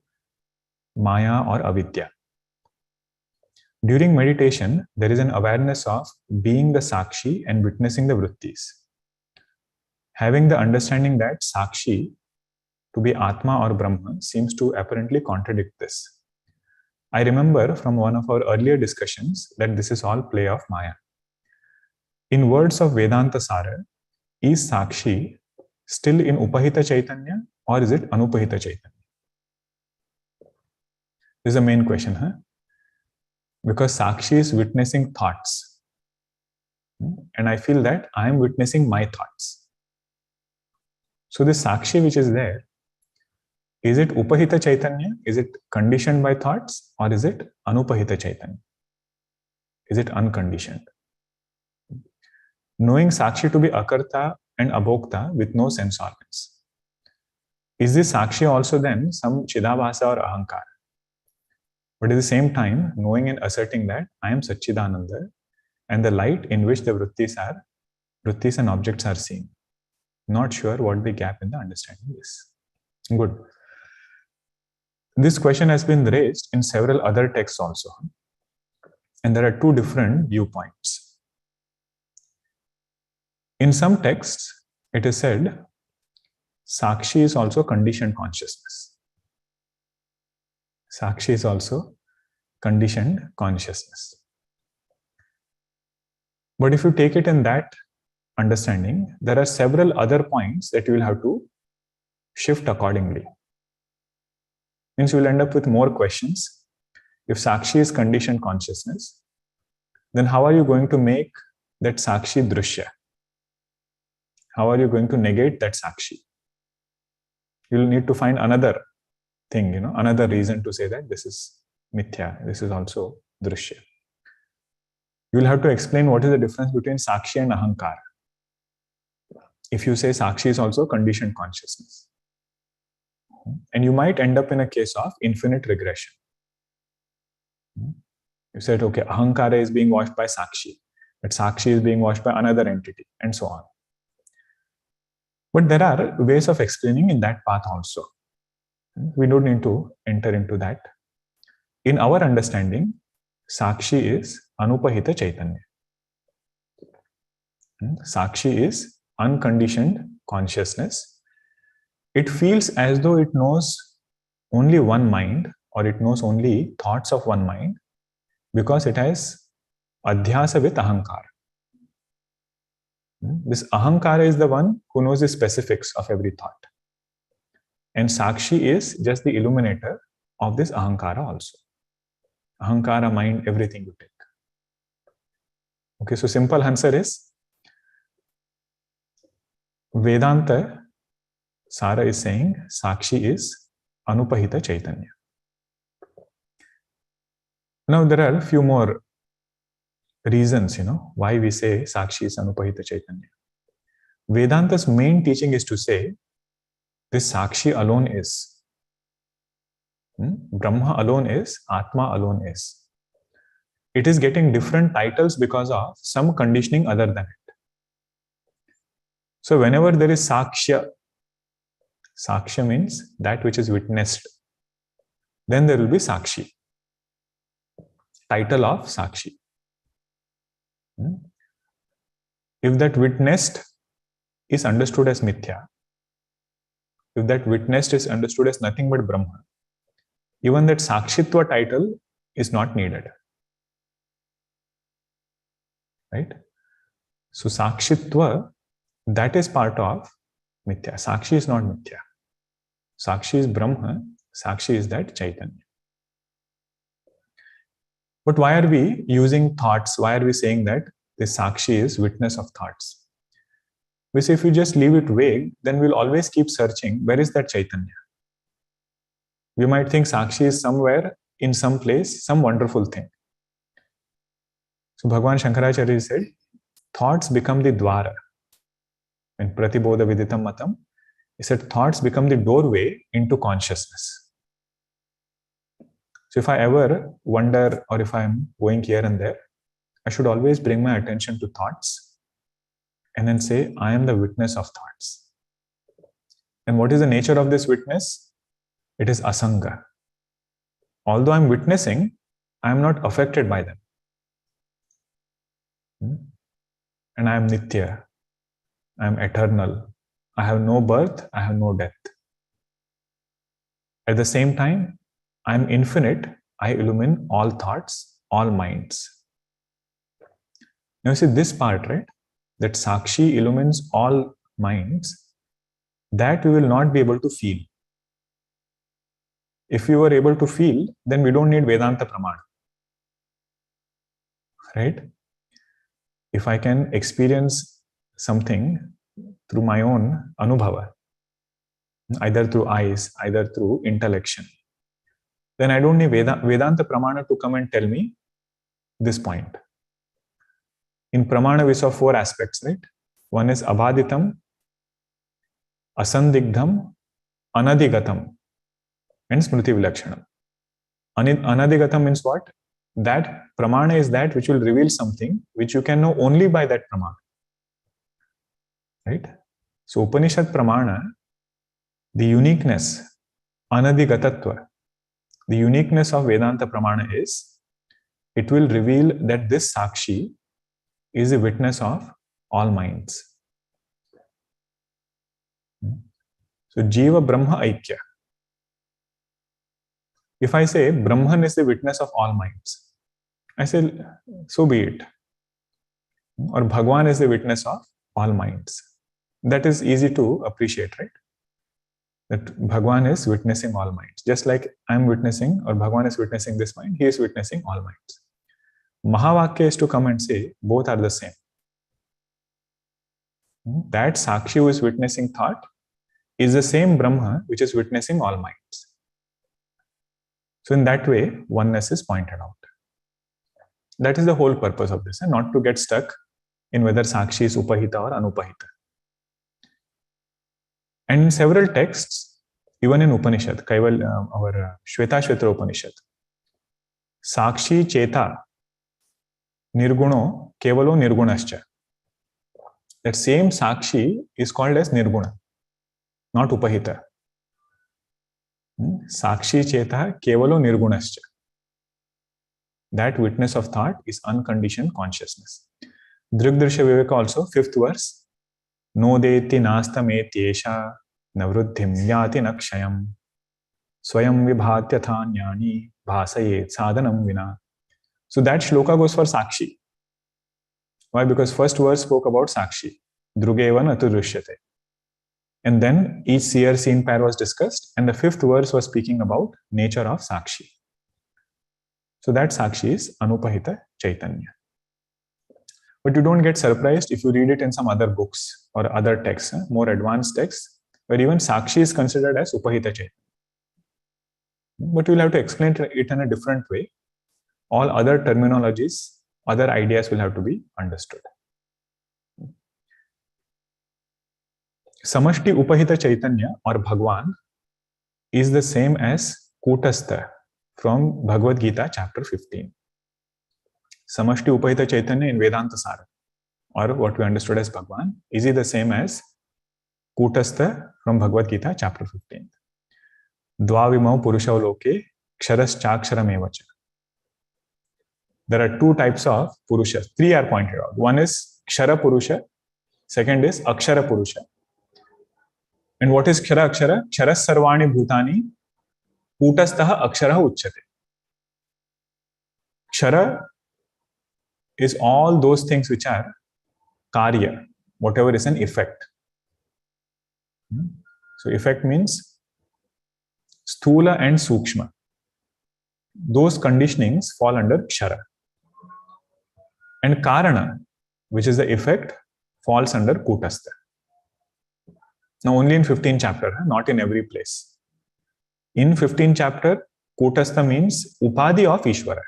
Maya or Avidya. During meditation, there is an awareness of being the Sakshi and witnessing the Vrittis. Having the understanding that Sakshi, to be Atma or Brahma, seems to apparently contradict this. I remember from one of our earlier discussions that this is all play of Maya. In words of Vedantasara, is Sakshi still in Upahita Chaitanya or is it Anupahita Chaitanya? This is the main question, huh? Because Sakshi is witnessing thoughts. And I feel that I am witnessing my thoughts. So this Sakshi which is there, is it Upahita Chaitanya? Is it conditioned by thoughts? Or is it Anupahita Chaitanya? Is it unconditioned? Knowing Sakshi to be Akarta and Abhokta with no sense organs. Is this Sakshi also then some Chidabhasa or Ahankara? But at the same time, knowing and asserting that I am Satchidananda and the light in which the Vrittis and objects are seen. Not sure what the gap in the understanding is. Good. This question has been raised in several other texts also. And there are two different viewpoints. In some texts, it is said, Sakshi is also conditioned consciousness. Sakshi is also conditioned consciousness. But if you take it in that understanding, there are several other points that you will have to shift accordingly. Means you will end up with more questions. If Sakshi is conditioned consciousness, then how are you going to make that Sakshi Drushya? How are you going to negate that Sakshi? You will need to find another thing, another reason to say that this is Mithya, this is also Drushya. You will have to explain what is the difference between Sakshi and Ahankara. If you say Sakshi is also conditioned consciousness. And you might end up in a case of infinite regression. You said, okay, Ahankara is being washed by Sakshi, but Sakshi is being washed by another entity, and so on. But there are ways of explaining in that path also. We don't need to enter into that. In our understanding, Sakshi is Anupahita Chaitanya. Sakshi is unconditioned consciousness. It feels as though it knows only one mind, or it knows only thoughts of one mind, because it has adhyasa with Ahankara. This Ahankara is the one who knows the specifics of every thought. And Sakshi is just the illuminator of this Ahankara also. Ahankara, mind, everything you take. Okay, so simple answer is, Vedanta Sara is saying Sakshi is Anupahita Chaitanya. Now there are a few more reasons, why we say Sakshi is Anupahita Chaitanya. Vedanta's main teaching is to say, this Sakshi alone is. Brahma alone is, Atma alone is. It is getting different titles because of some conditioning other than it. So whenever there is Sakshya, Sakshya means that which is witnessed, then there will be Sakshi. Title of Sakshi. If that witnessed is understood as Mithya, if that witnessed is understood as nothing but Brahma, even that Sakshitva title is not needed. Right? So Sakshitva, that is part of Mithya. Sakshi is not Mithya. Sakshi is Brahma. Sakshi is that Chaitanya. But why are we using thoughts? Why are we saying that this Sakshi is witness of thoughts? We say if you just leave it vague, then we'll always keep searching. Where is that Chaitanya? We might think Sakshi is somewhere, in some place, some wonderful thing. So Bhagavan Shankaracharya said, thoughts become the dwara. In Pratibodha Viditam Matam, he said thoughts become the doorway into consciousness. So if I ever wonder, or if I'm going here and there, I should always bring my attention to thoughts and then say, I am the witness of thoughts. And what is the nature of this witness? It is asanga. Although I'm witnessing, I am not affected by them. And I am Nitya. I am eternal. I have no birth, I have no death. At the same time, I am infinite. I illumine all thoughts, all minds. Now you see this part, right? That Sakshi illumines all minds, that we will not be able to feel. If we were able to feel, then we don't need Vedanta Pramana. Right? If I can experience something through my own anubhava, either through eyes, either through intellection, then I don't need Vedanta Pramana to come and tell me this point. In Pramana, we saw 4 aspects, right? One is abhaditam, asandigdham, anadigatam, and smriti vilakshanam. Anadigatam means what? That Pramana is that which will reveal something which you can know only by that Pramana. Right? So Upanishad Pramana, the uniqueness, anadigatatva, the uniqueness of Vedanta Pramana is, it will reveal that this Sakshi is a witness of all minds. So Jiva Brahma Aikya. If I say Brahman is the witness of all minds, I say, so be it. Or Bhagwan is the witness of all minds. That is easy to appreciate, right? That Bhagwan is witnessing all minds. Just like I am witnessing, or Bhagwan is witnessing this mind, he is witnessing all minds. Mahavakya is to come and say, both are the same. That Sakshi who is witnessing thought is the same Brahma which is witnessing all minds. So in that way, oneness is pointed out. That is the whole purpose of this, and not to get stuck in whether Sakshi is Upahita or Anupahita. And in several texts, even in Upanishad, our Shvetashvatra Upanishad, Sakshi Cheta Nirguno Kevalo Nirgunascha. That same Sakshi is called as Nirguna, not Upahita. Sakshi Cheta Kevalo Nirgunascha. That witness of thought is unconditioned consciousness. Drigdrisha Viveka also, 5th verse. Nodeti nastametyesha navruddhim yati nakshayam swayam vibhatya thanyani bhasayet sadhanam vina. So that shloka goes for Sakshi. Why? Because first verse spoke about Sakshi. Drugevan atudrishyate. And then each seer scene pair was discussed, and the 5th verse was speaking about nature of Sakshi. So that Sakshi is Anupahita Chaitanya. But you don't get surprised if you read it in some other books or other texts, more advanced texts, where even Sakshi is considered as Upahita Chaitanya. But you'll have to explain it in a different way. All other terminologies, other ideas will have to be understood. Samashti Upahita Chaitanya or Bhagwan is the same as Kutastha from Bhagavad-Gita chapter 15. Samashti Upahita Chaitanya in Vedantasara, or what we understood as Bhagwan, is it the same as Kutastha from Bhagavad-Gita chapter 15. Dvavimau Purushav Loke Ksharas Chaksharam Evacha. There are 2 types of Purushas. 3 are pointed out. One is Kshara Purusha, second is Akshara Purusha. And what is Kshara Akshara? Kshara Sarvani Bhutani Kutastaha Akshara Uchyate. Kshara is all those things which are Karya, whatever is an effect. So effect means Sthula and Sukshma. Those conditionings fall under Kshara. And Karana, which is the effect, falls under Kutastha. Now only in 15th chapter, not in every place. In 15th chapter, Kutastha means Upadhi of Ishvara.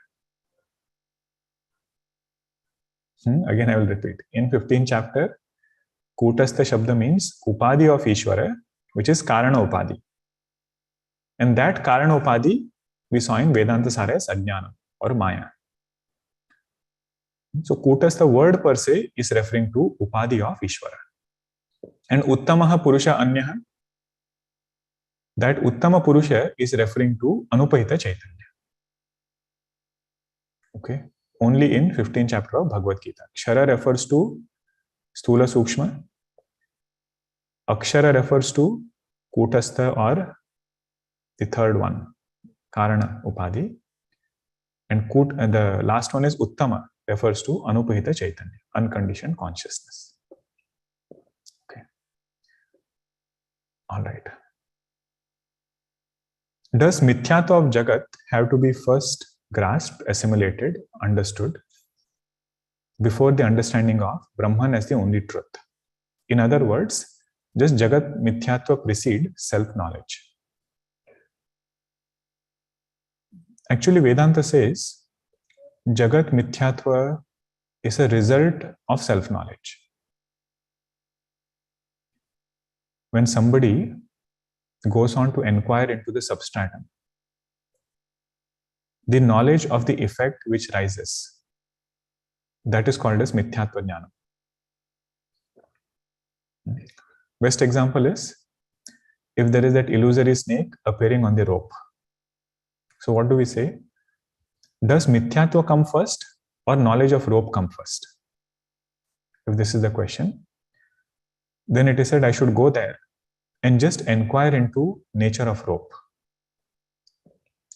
Again I will repeat. In 15th chapter, Kutastha Shabda means Upadhi of Ishvara, which is Karana Upadhi. And that Karana Upadhi we saw in Vedantasara as Ajnana or Maya. So Kutastha word per se is referring to Upadhi of Ishvara. And Uttamaha Purusha Anyaha, that Uttama Purusha is referring to Anupahita Chaitanya. Okay, only in 15th chapter of Bhagavad-Gita. Kshara refers to Sthula Sukshma. Akshara refers to Kutastha or the third one, Karana Upadhi. And the last one is Uttama, refers to Anupahita Chaitanya, unconditioned consciousness. Okay. All right. Does Mithyatva of Jagat have to be first grasped, assimilated, understood before the understanding of Brahman as the only truth? In other words, does Jagat Mithyatva precede self-knowledge? Actually, Vedanta says Jagat Mithyatva is a result of self-knowledge. When somebody goes on to inquire into the substratum, the knowledge of the effect which rises, that is called as Mithyatva Jnana. Best example is, if there is that illusory snake appearing on the rope. So what do we say? Does Mithyatva come first or knowledge of rope come first? If this is the question, then it is said I should go there and just inquire into nature of rope.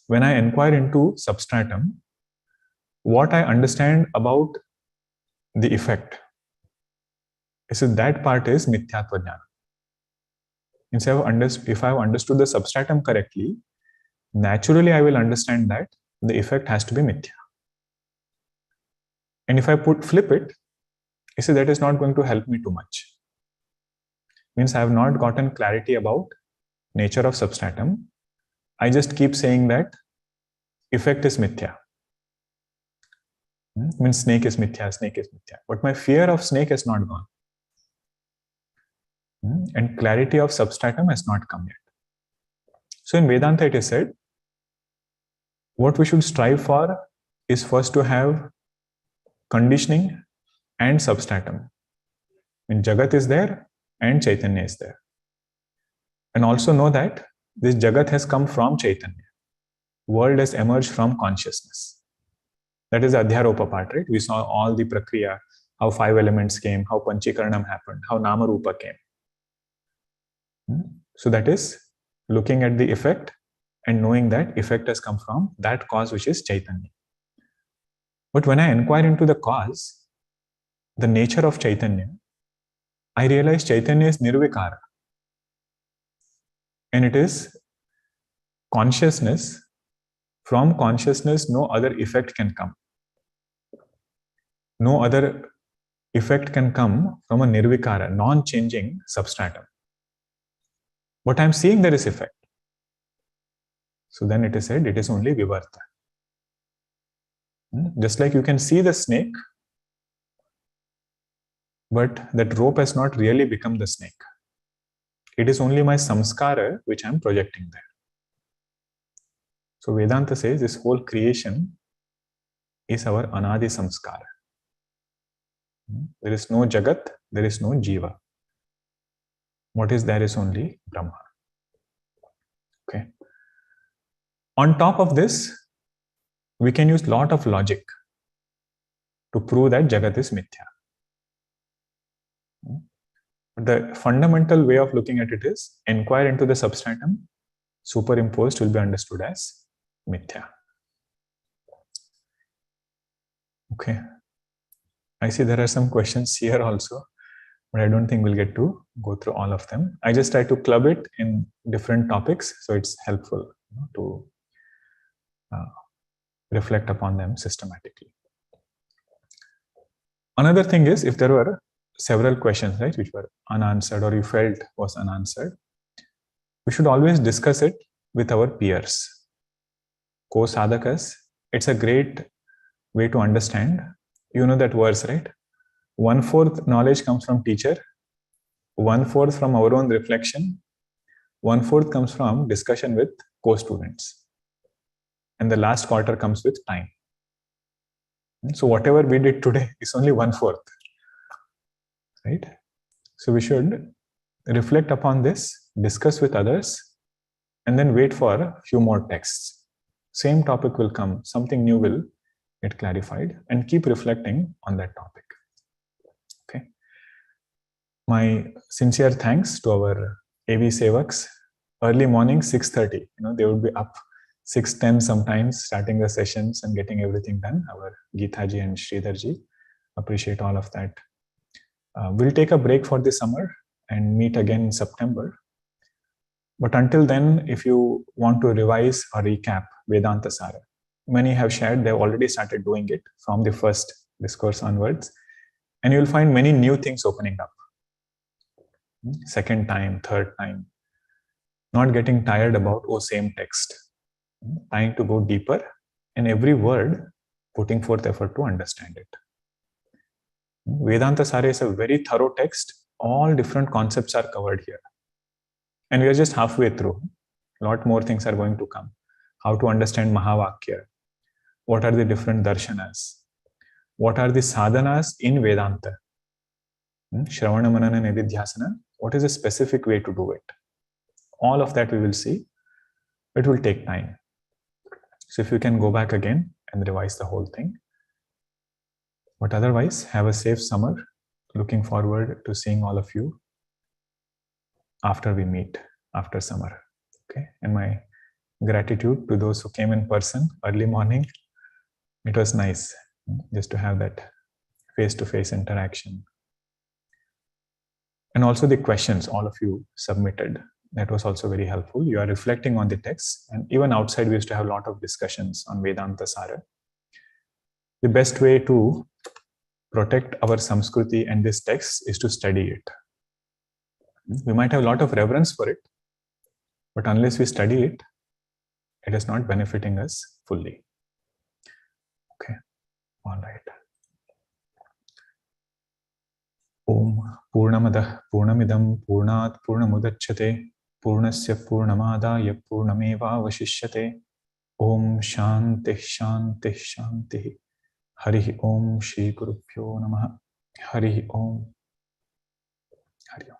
When I inquire into substratum, what I understand about the effect, is that part is Mithyatva Jnana. If I have understood the substratum correctly, naturally I will understand that the effect has to be Mithya. And if I flip it, that is not going to help me too much. Means I have not gotten clarity about nature of substratum. I just keep saying that effect is Mithya. Means snake is Mithya, snake is Mithya. But my fear of snake has not gone. And clarity of substratum has not come yet. So in Vedanta it is said, what we should strive for is first to have conditioning and substratum. When Jagat is there and Chaitanya is there. And also know that this Jagat has come from Chaitanya. World has emerged from consciousness. That is the Adhyaropa part, right? We saw all the Prakriya, how 5 elements came, how Panchikaranam happened, how Nama Rupa came. So that is looking at the effect and knowing that effect has come from that cause which is Chaitanya. But when I inquire into the cause, the nature of Chaitanya, I realize Chaitanya is Nirvikara. And it is consciousness. From consciousness, no other effect can come. No other effect can come from a Nirvikara, non-changing substratum. But I am seeing there is effect. So then it is said it is only Vivarta. Just like you can see the snake, but that rope has not really become the snake. It is only my samskara which I am projecting there. So Vedanta says this whole creation is our anadi samskara. There is no Jagat, there is no Jiva. What is there is only Brahma. Okay. On top of this, we can use lot of logic to prove that Jagat is Mithya. The fundamental way of looking at it is inquire into the substratum, superimposed will be understood as Mithya. Okay. I see there are some questions here also, but I don't think we'll get to go through all of them. I just try to club it in different topics, so it's helpful to reflect upon them systematically. Another thing is, if there were several questions, right, which were unanswered or you felt was unanswered, we should always discuss it with our peers, co-sadhakas. It's a great way to understand. You know that verse, right? 1/4 knowledge comes from teacher, 1/4 from our own reflection, 1/4 comes from discussion with co-students, and the last quarter comes with time. So whatever we did today is only 1/4, right? So we should reflect upon this, discuss with others, and then wait for a few more texts. Same topic will come, something new will get clarified, and keep reflecting on that topic. Okay. My sincere thanks to our AV Sevaks. Early morning, 6:30. They would be up 6:10 sometimes, starting the sessions and getting everything done. Our Geetaji and Sridharji. Appreciate all of that. We'll take a break for the summer and meet again in September. But until then, if you want to revise or recap Vedantasara, many have shared they've already started doing it from the first discourse onwards. And you'll find many new things opening up. Second time, third time. Not getting tired about, same text. Trying to go deeper, and every word putting forth effort to understand it. Vedantasara is a very thorough text. All different concepts are covered here. And we are just halfway through. A lot more things are going to come. How to understand Mahavakya. What are the different darshanas? What are the sadhanas in Vedanta? Shravana, Manana, Nididhyasana. What is a specific way to do it? All of that we will see. It will take time. So if you can go back again and revise the whole thing. But otherwise, have a safe summer. Looking forward to seeing all of you after we meet, after summer. Okay. And my gratitude to those who came in person early morning. It was nice just to have that face-to-face interaction. And also the questions all of you submitted. That was also very helpful. You are reflecting on the text. And even outside, we used to have a lot of discussions on Vedantasara. The best way to protect our Samskriti and this text is to study it. We might have a lot of reverence for it, but unless we study it, it is not benefiting us fully. Okay, all right. Om Purnamadah Purnamidam Purnat Purnamudachyate Purnasya Purnamadaya Purnameva Vashishyate. Om Shanti Shanti Shanti. Hari Om Shri Gurubhyo Namaha. Hari Om. Hari Om.